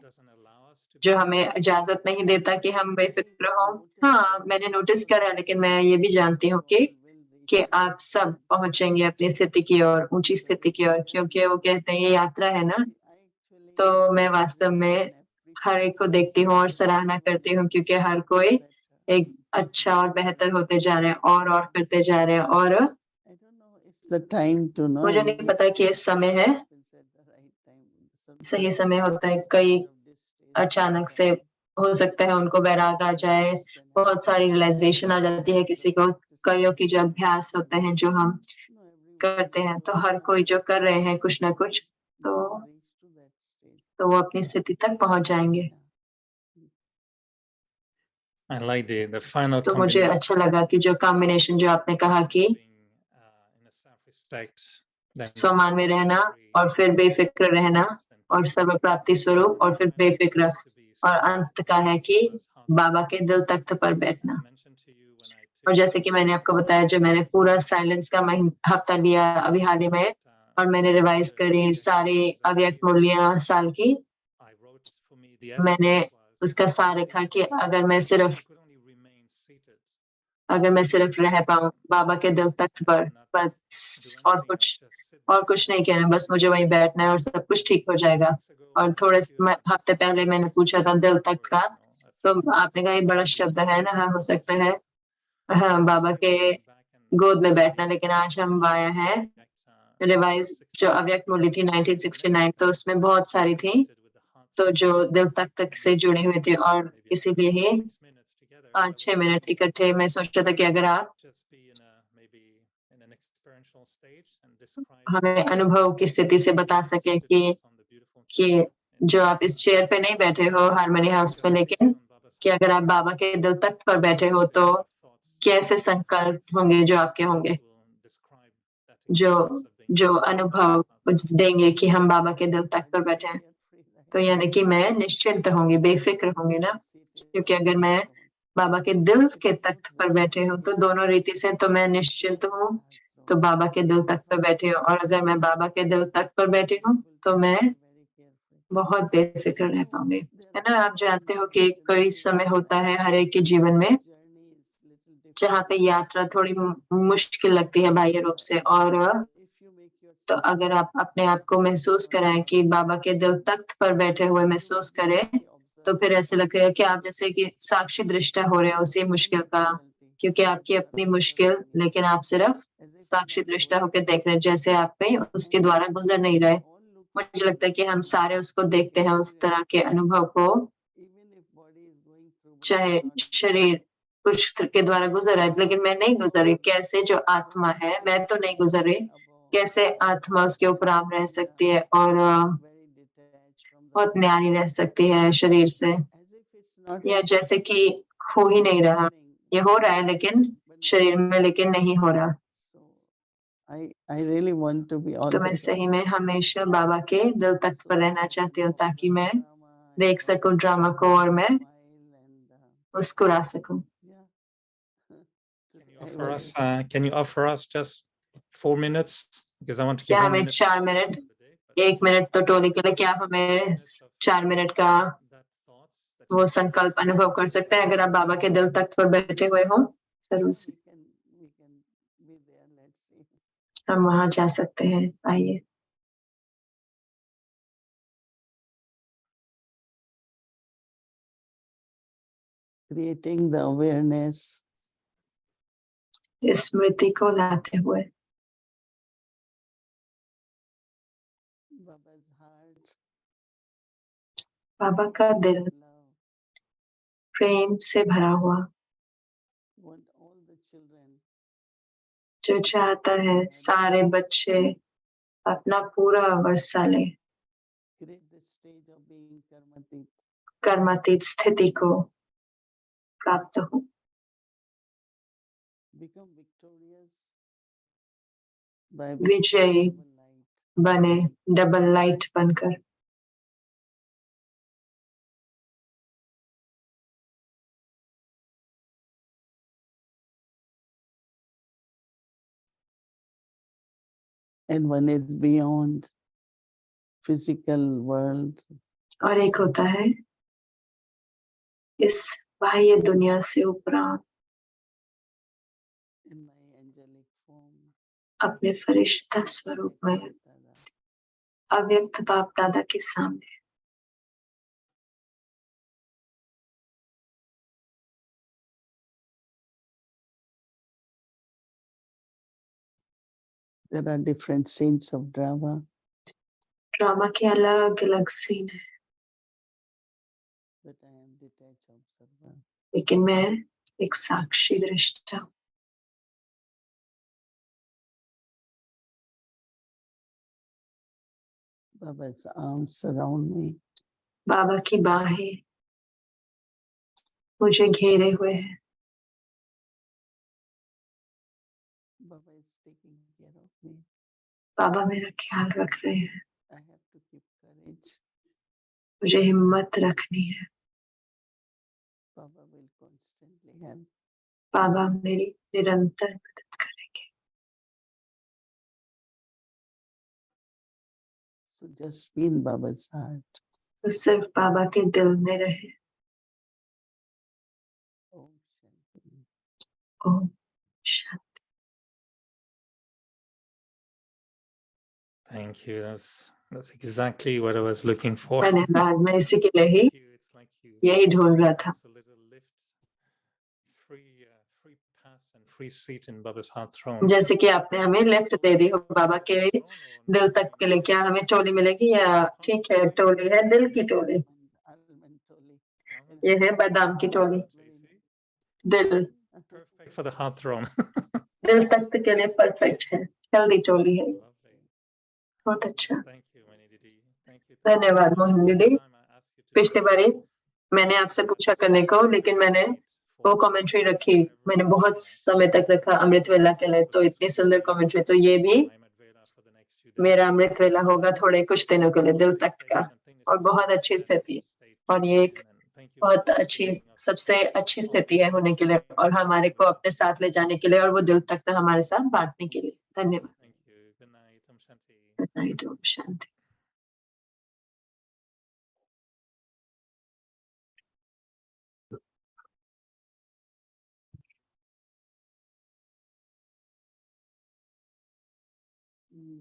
जो हमें इजाज़त नहीं देता कि हम बेफ़िक्र हों। हाँ, मैंने नोटिस करा, लेकिन मैं ये भी जानती हूँ कि आप सब पहुँचेंगे अपनी स्थिति की ओर, ऊँची स्थिति की ओर, क्योंकि वो कहते हैं ये यात्रा है ना। तो मैं वास्तव में हर एक को देखती हूँ और सराहना करती हूँ, क्योंकि हर कोई एक अच्छा और बेहतर होते जा रहे हैं और करते जा रहे हैं और मुझे नहीं पता कि इस समय है, सही समय होता है। कई अचानक से हो सकता है उनको वैराग आ जाए, बहुत सारी रियलाइज़ेशन आ जाती है किसी को, कईयों की जो अभ्यास होते हैं, जो हम करते हैं, तो हर कोई जो कर रहे हैं कुछ ना कुछ, तो वो अपनी स्थिति तक पहुँच जाएँगे। तो मुझे अच्छा लगा कि जो कॉम्बिनेशन जो आपने कहा कि स्वमान में रहना और फिर बेफ़िक्र रहना और सर्व प्राप्ति स्वरूप और फिर बेफ़िक्र, और अंत का है कि बाबा के दिल तख्त पर बैठना। और जैसे कि मैंने आपको बताया, जो मैंने पूरा साइलेंस का हफ्ता लिया अभी हाल ही में, और मैंने रिवाइज़ करी सारी अव्यक्त मूल्य साल की, मैंने उसका सार लिखा कि अगर मैं सिर्फ अगर मैं सिर्फ रह पाऊं बाबा के दिल तख्त पर, बस और कुछ नहीं कहना, बस मुझे वहीं बैठना है और सब कुछ ठीक हो जाएगा। और थोड़े हफ्ते पहले मैंने पूछा था दिल तख्त का, तो आपने कहा ये बड़ा शब्द है ना, हाँ हो सकता है हाँ बाबा के गोद में बैठना, लेकिन आज हम आया है रिवाइज जो अव्यक्त मूल्य थी 1969, तो उसमें बहुत सारी थी तो जो दिल तक से जुड़ी हुई थी, और इसीलिए ही 5-6 मिनट इकट्ठे मैं सोच रहा था कि अगर आप हमें अनुभव की स्थिति से बता सके कि जो आप इस चेयर पे नहीं बैठे हो हारमोनी हाउस में, लेकिन कि अगर आप बाबा के दिल तख्त पर बैठे हो तो कैसे संकल्प होंगे जो आपके होंगे, जो अनुभव कुछ देंगे कि हम बाबा के दिल तख्त पर बैठे हैं। तो यानी कि मैं निश्चिंत होंगी, बेफिक्र होंगी ना, क्योंकि अगर मैं बाबा के दिल के तख्त पर बैठे हूँ तो दोनों रीति से तो मैं निश्चिंत हूँ, तो बाबा के दिल तख्त पर बैठे हूँ, और अगर मैं बाबा के दिल तख्त पर बैठी हूँ तो मैं बहुत बेफिक्र रह पाऊंगी, है ना। आप जानते हो कि कोई समय होता है हर एक के जीवन में जहाँ पे यात्रा थोड़ी मुश्किल लगती है बाह्य रूप से, और तो अगर आप अपने आप को महसूस कराएं कि बाबा के दिल तख्त पर बैठे हुए महसूस करें, तो फिर ऐसे लगेगा कि आप जैसे कि साक्षी दृष्टा हो रहे हो उसी मुश्किल का, क्योंकि आपकी अपनी मुश्किल, लेकिन आप सिर्फ साक्षी दृष्टा होकर देख रहे हैं, जैसे आप कहीं उसके द्वारा गुजर नहीं रहे। मुझे लगता है कि हम सारे उसको देखते हैं, उस तरह के अनुभव को, चाहे शरीर कुछ के द्वारा गुजर है, लेकिन मैं नहीं गुजर रही। कैसे जो आत्मा है, मैं तो नहीं गुजर रही, कैसे आत्मा उसके उपराम रह सकती है और बहुत न्यारी रह सकती है शरीर से, या जैसे कि हो ही नहीं रहा, ये हो रहा है लेकिन शरीर में, लेकिन नहीं हो रहा। तो मैं सही में हमेशा बाबा के दिल तख्त पर रहना चाहती हूँ, ताकि मैं देख सकूं ड्रामा को और मैं मुस्कुरा सकूं। Can you offer us just 4 minutes? Because I want to give क्या 1 हमें minute. 4 मिनट, 1 मिनट तो टोली के लिए, क्या आप हमें 4 मिनट का वो संकल्प अनुभव कर सकते हैं अगर आप बाबा के दिल तख्त पर बैठे हुए हो? जरूर से हम वहां जा सकते हैं, आइए। Creating the awareness, स्मृति को लाते हुए Baba's heart, बाबा का दिल love, प्रेम से भरा हुआ, what all the children जो चाहता है सारे बच्चे अपना पूरा वर्षा ले, create the stage of being karmatit, कर्मातीत स्थिति को प्राप्त हो, become victorious by विजयी double light. बने डबल लाइट बनकर। And one is beyond physical world, और एक होता है इस बाह्य दुनिया से उपरांत, in my angelic form, अपने फरिश्ता स्वरूप में, अव्यक्त बाप दादा के सामने। there are different scenes of drama, drama के अलग अलग सीन है, but I am detached observer. लेकिन मैं एक साक्षी दृष्टा हूँ। Baba's arms surround me, बाबा की बाहें मुझे घेरे हुए हैं, Baba is taking care of me. बाबा मेरा ख्याल रख रहे हैं, I have to keep courage. मुझे हिम्मत रखनी है, Baba will constantly help. बाबा मेरी निरंतर मदद करेंगे। So just be in Baba's heart. तो सिर्फ बाबा के दिल में रहे। Om Shanti. Om Shanti. Thank you. That's exactly what I was looking for. धन्यवाद, मैं इसी के लिए ही Thank you. It's like you यही ढूंढ रहा था। just a little lift, free pass and free seat in Baba's heart throne. जैसे कि आपने हमें लिफ्ट दे दी हो बाबा के दिल तक के लिए। क्या हमें टोली मिलेगी या ठीक है, टोली है दिल की टोली, Almond Toli. ये है बादाम की टोली। दिल Perfect for the heart throne. दिल तख्त के लिए परफेक्ट है, हेल्दी टोली है। Lovely. बहुत अच्छा, Thank you, Mani Didi. Thank you. धन्यवाद मोहिनी दीदी। Time I asked you to पिछली बारी मैंने आपसे पूछा करने को, लेकिन मैंने वो कमेंट्री रखी, मैंने बहुत समय तक रखा अमृत वेला के लिए, तो इतनी सुंदर कमेंट्री। तो ये भी मेरा अमृत वेला होगा थोड़े कुछ दिनों के लिए, दिल तख्त का, और बहुत अच्छी स्थिति, और ये एक बहुत अच्छी, सबसे अच्छी स्थिति है होने के लिए, और हमारे को अपने साथ ले जाने के लिए, और वो दिल तख्त हमारे साथ बांटने के लिए। धन्यवाद। Thank you. Good night. Om Shanti. Good night, Om Shanti.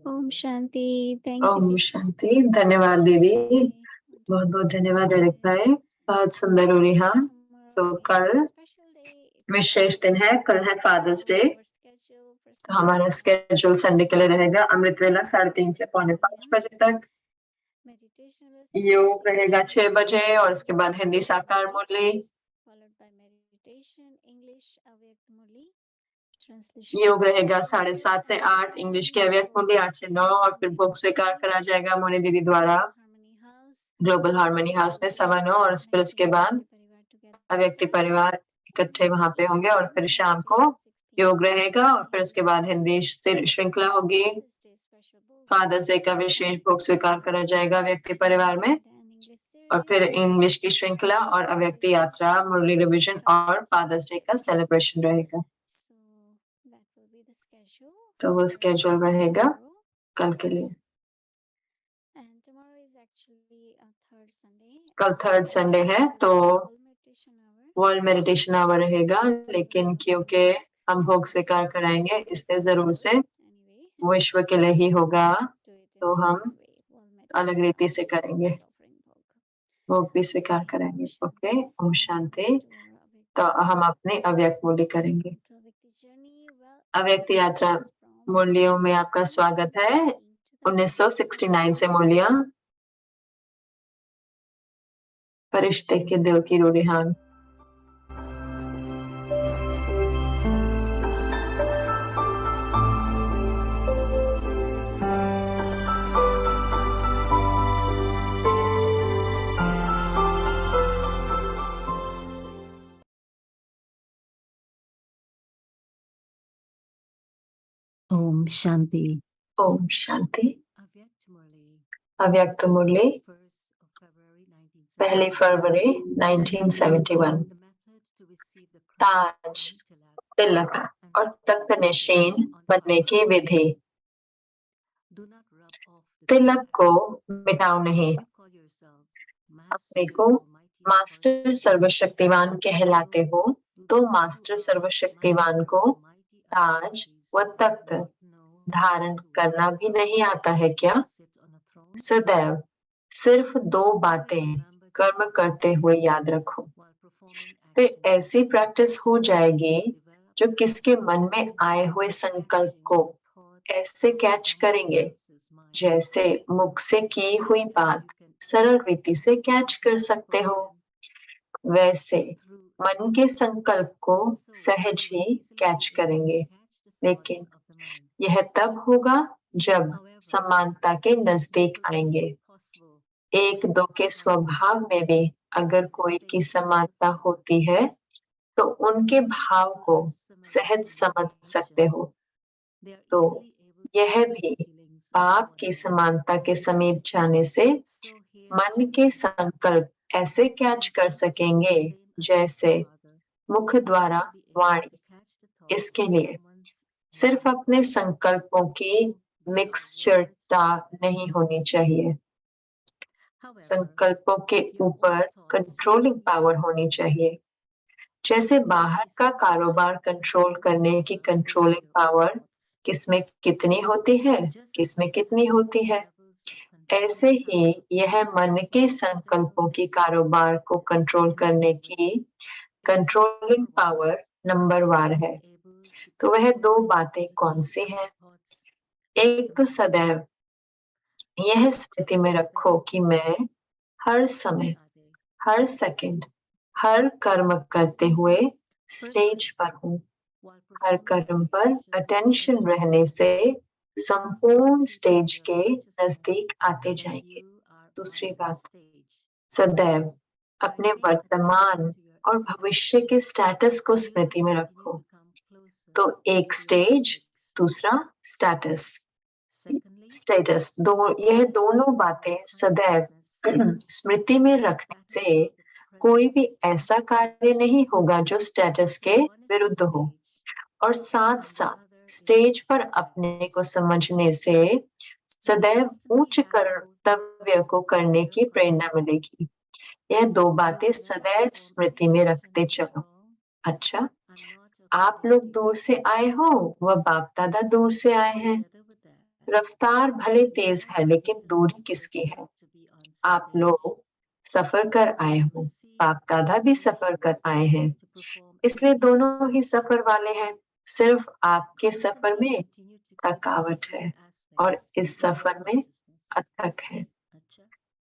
Om Shanti. Thank Om you. Shanti. धन्यवाद दीदी, बहुत बहुत धन्यवाद डायरेक्ट भाई, बहुत सुंदर उरिहान। तो कल विशेष दिन है, कल है फादर्स डे, तो हमारा स्केड्यूल संडे के लिए रहेगा अमृत वेला 3:30 से 4:45 बजे तक, योग रहेगा 6 बजे, और उसके बाद हिंदी साकार मुरली, योग रहेगा 7:30 से 8, इंग्लिश की अव्यक्त मुरली 8 से 9, और फिर भोग स्वीकार करा जाएगा मोनी दीदी द्वारा ग्लोबल हार्मनी हाउस में 9:15, और फिर उसके बाद अव्यक्ति परिवार इकट्ठे वहां पे होंगे, और फिर शाम को योग रहेगा, और फिर उसके बाद हिंदी श्रृंखला होगी। फादर्स डे का विशेष भोग स्वीकार करा जाएगा व्यक्ति परिवार में, और फिर इंग्लिश की श्रृंखला और अव्यक्ति यात्रा, मुरली रिविजन, और फादर्स डे का सेलिब्रेशन रहेगा। तो वो स्केड्यूल रहेगा कल के लिए। कल 3rd संडे है, तो वर्ल्ड मेडिटेशन आवर रहेगा, लेकिन क्योंकि हम भोग स्वीकार कराएंगे, इसलिए जरूर से विश्व के लिए ही होगा, तो हम अलग रीति से करेंगे, भोग भी स्वीकार करेंगे। ओके, ओम शांति। तो हम अपने अव्यक्त मुरली करेंगे। अव्यक्त यात्रा मुरलियों में आपका स्वागत है। 1969 से मुरलियां, फरिश्ते के दिल की रूरिहान। ओम शांति। ओम शांति। अव्यक्त मुरली 1 फरवरी 1971। ताज, तिलक और तख्त नशीन बनने की विधि। तिलक को मिटाओ नहीं, अपने को मास्टर सर्वशक्तिवान कहलाते हो, तो मास्टर सर्वशक्तिवान को ताज व तख्त धारण करना भी नहीं आता है क्या? सदैव सिर्फ 2 बातें कर्म करते हुए याद रखो, फिर ऐसी प्रैक्टिस हो जाएगी जो किसके मन में आए हुए संकल्प को ऐसे कैच करेंगे जैसे मुख से की हुई बात सरल रीति से कैच कर सकते हो। वैसे मन के संकल्प को सहज ही कैच करेंगे, लेकिन यह तब होगा जब समानता के नजदीक आएंगे। 1-2 के स्वभाव में भी अगर कोई की समानता होती है तो उनके भाव को सहज समझ सकते हो, तो यह भी पाप की समानता के समीप जाने से मन के संकल्प ऐसे कैच कर सकेंगे जैसे मुख द्वारा वाणी। इसके लिए सिर्फ अपने संकल्पों की मिक्सचरता नहीं होनी चाहिए, संकल्पों के ऊपर कंट्रोलिंग पावर होनी चाहिए। जैसे बाहर का कारोबार कंट्रोल करने की कंट्रोलिंग पावर किसमें कितनी होती है, किसमें कितनी होती है, ऐसे ही यह मन के संकल्पों की कारोबार को कंट्रोल करने की कंट्रोलिंग पावर नंबरवार है। तो वह दो बातें कौन सी हैं? एक तो सदैव यह स्मृति में रखो कि मैं हर समय, हर सेकंड, हर कर्म करते हुए स्टेज पर हूँ। हर कर्म पर अटेंशन रहने से संपूर्ण स्टेज के नजदीक आते जाएंगे। दूसरी बात, सदैव अपने वर्तमान और भविष्य के स्टेटस को स्मृति में रखो। तो एक स्टेज, दूसरा स्टेटस। स्टेटस यह दोनों बातें सदैव स्मृति में रखने से कोई भी ऐसा कार्य नहीं होगा जो स्टेटस के विरुद्ध हो, और साथ साथ स्टेज पर अपने को समझने से सदैव उच्च कर्तव्य को करने की प्रेरणा मिलेगी। यह दो बातें सदैव स्मृति में रखते चलो। अच्छा, आप लोग दूर से आए हो, वह बाप दादा दूर से आए हैं। रफ्तार भले तेज है लेकिन दूरी किसकी है? आप लोग सफर कर आए हो, बाप दादा भी सफर कर आए हैं, इसलिए दोनों ही सफर वाले हैं। सिर्फ आपके सफर में थकावट है और इस सफर में अथक है।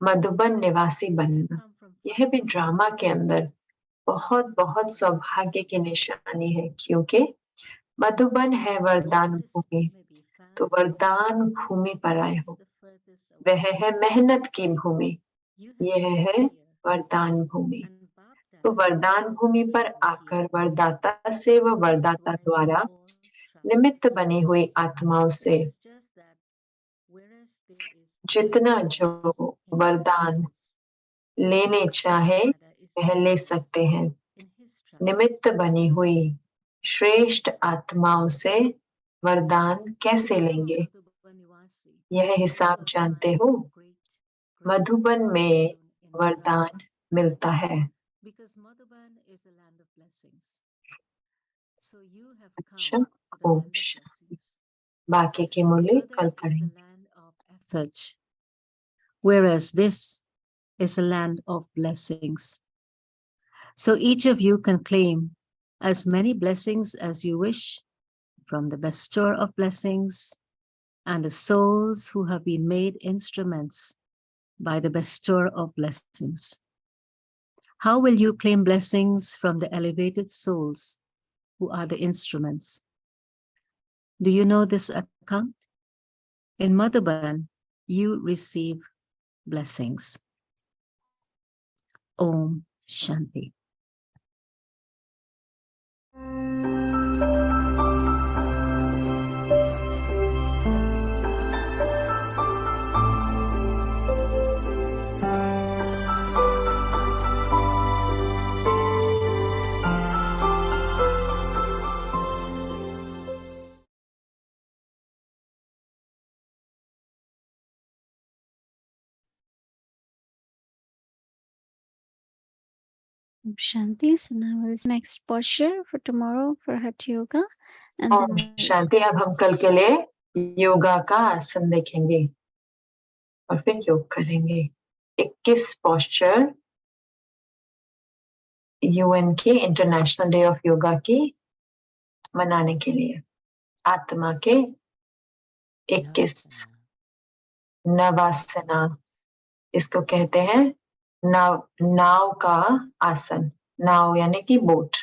मधुबन निवासी बनना, यह भी ड्रामा के अंदर बहुत बहुत सौभाग्य की निशानी है, क्योंकि मधुबन है वरदान भूमि। तो वरदान भूमि पर आए हो, वह है मेहनत की भूमि, यह है वरदान भूमि। तो वरदान भूमि पर आकर वरदाता से व वरदाता द्वारा निमित्त बनी हुई आत्माओं से जितना जो वरदान लेने चाहे वह ले सकते हैं। निमित्त बनी हुई श्रेष्ठ आत्माओं से वरदान कैसे लेंगे? यह हिसाब जानते हो? मधुबन में वरदान मिलता है। अच्छा, ओम शांति। बाकी की मूल्य कल पढ़ेंगे। Such. Whereas this is a land of blessings. So each of you can claim as many blessings as you wish from the bestower of blessings and the souls who have been made instruments by the bestower of blessings. How will you claim blessings from the elevated souls who are the instruments? Do you know this account? In Madhuban, you receive blessings. Om Shanti. Shanti. So now is next posture for tomorrow for Hatha Yoga. And Om then शांति। अब हम कल के लिए योगा का आसन देखेंगे और फिर योग करेंगे। 21 पोस्चर यूएन की इंटरनेशनल डे ऑफ योगा की मनाने के लिए। आत्मा के 21 नवासना, इसको कहते हैं नाव का आसन। नाव यानी कि बोट।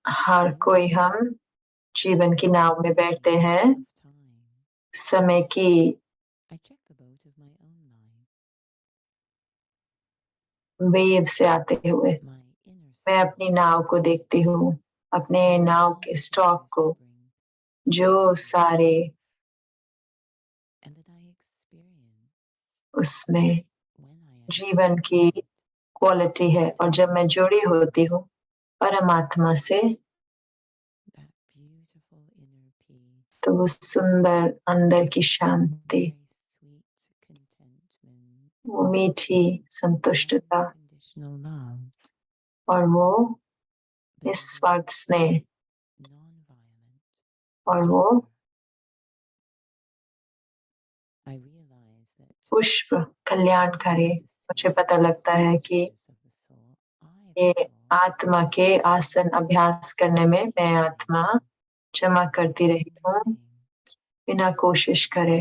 हर कोई हम जीवन की नाव में बैठते हैं, समय की वेव से आते हुए। मैं अपनी नाव को देखती हूँ, अपने नाव के स्टॉक को, जो सारे उसमें जीवन की क्वालिटी है। और जब मैं जुड़ी होती हूँ परमात्मा से, तो वो सुंदर अंदर की शांति, वो मीठी संतुष्टता unconditional love, और वो that is निस्वार्थ स्नेह non-violent. और वो I realize that पुष्प कल्याणकारी। मुझे पता लगता है कि ये आत्मा के आसन अभ्यास करने में मैं आत्मा जमा करती रही हूँ बिना कोशिश करे।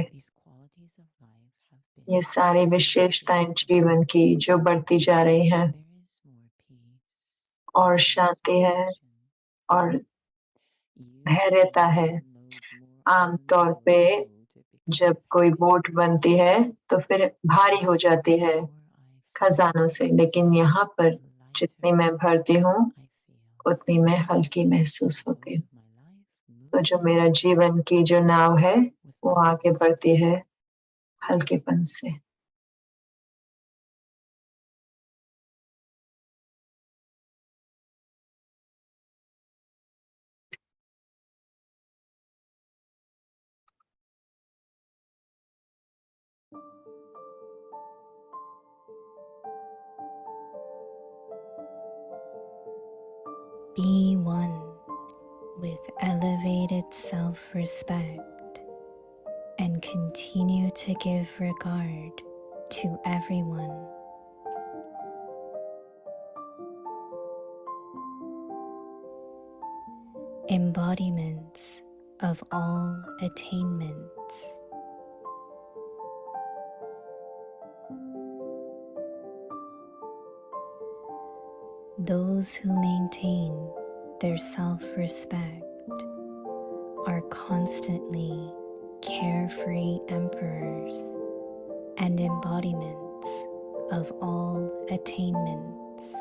ये सारी विशेषताएं जीवन की जो बढ़ती जा रही हैं और शांति है और धैर्यता है। आमतौर पे जब कोई बोट बनती है तो फिर भारी हो जाती है खजानों से, लेकिन यहाँ पर जितनी मैं भरती हूँ उतनी मैं हल्की महसूस होती हूँ। तो जो मेरा जीवन की जो नाव है वो आगे बढ़ती है हल्केपन से। Be one with elevated self-respect and continue to give regard to everyone. Embodiments of all attainments. Those who maintain their self-respect are constantly carefree emperors and embodiments of all attainments.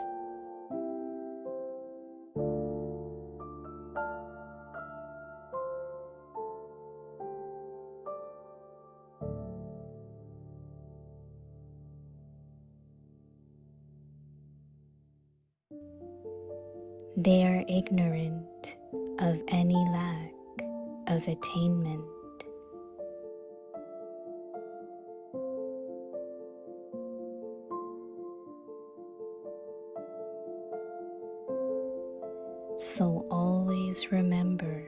They are ignorant of any lack of attainment. So always remember,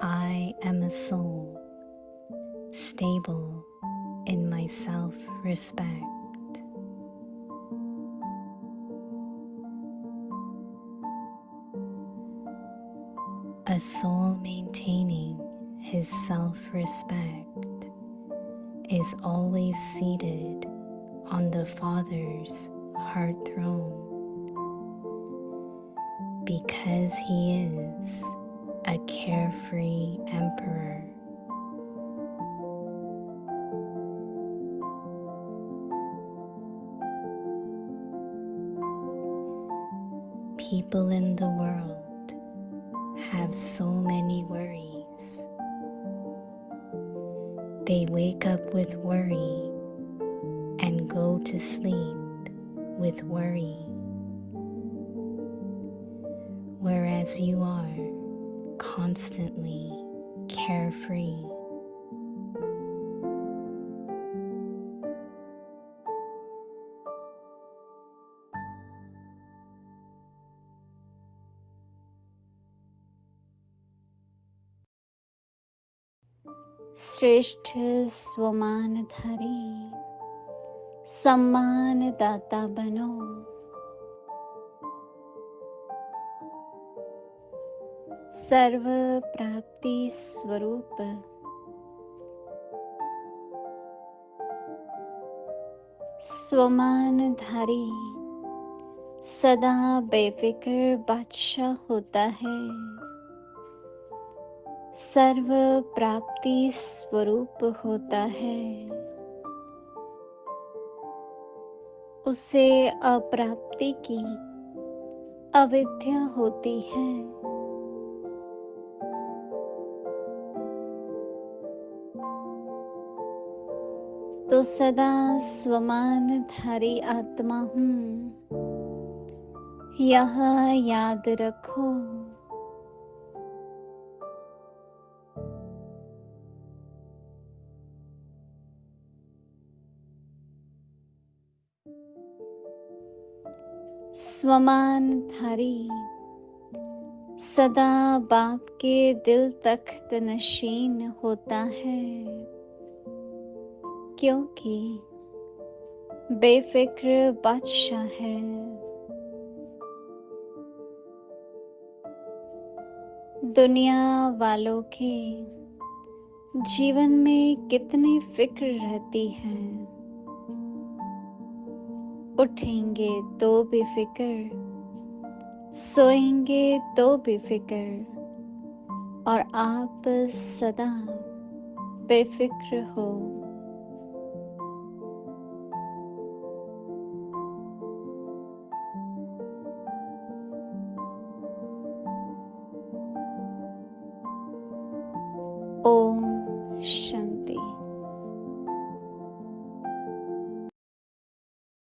I am a soul stable in my self-respect. A soul maintaining his self-respect is always seated on the Father's heart throne because he is a carefree emperor. People in the world have so many worries. They wake up with worry and go to sleep with worry. Whereas you are constantly carefree. श्रेष्ठ स्वमानधारी सम्मान दाता बनो। सर्व प्राप्ति स्वरूप स्वमानधारी सदा बेफिक्र बादशाह होता है। सर्व प्राप्ति स्वरूप होता है। उसे अप्राप्ति की अविद्या होती है। तो सदा स्वमानधारी आत्मा हूँ, यह याद रखो। स्वमानधारी, सदा बाप के दिल तख्त नशीन होता है, क्योंकि बेफिक्र बादशाह है। दुनिया वालों के जीवन में कितनी फिक्र रहती है, उठेंगे तो भी फिक्र, सोएंगे तो भी फिक्र, और आप सदा बेफिक्र हो। ओम शांति।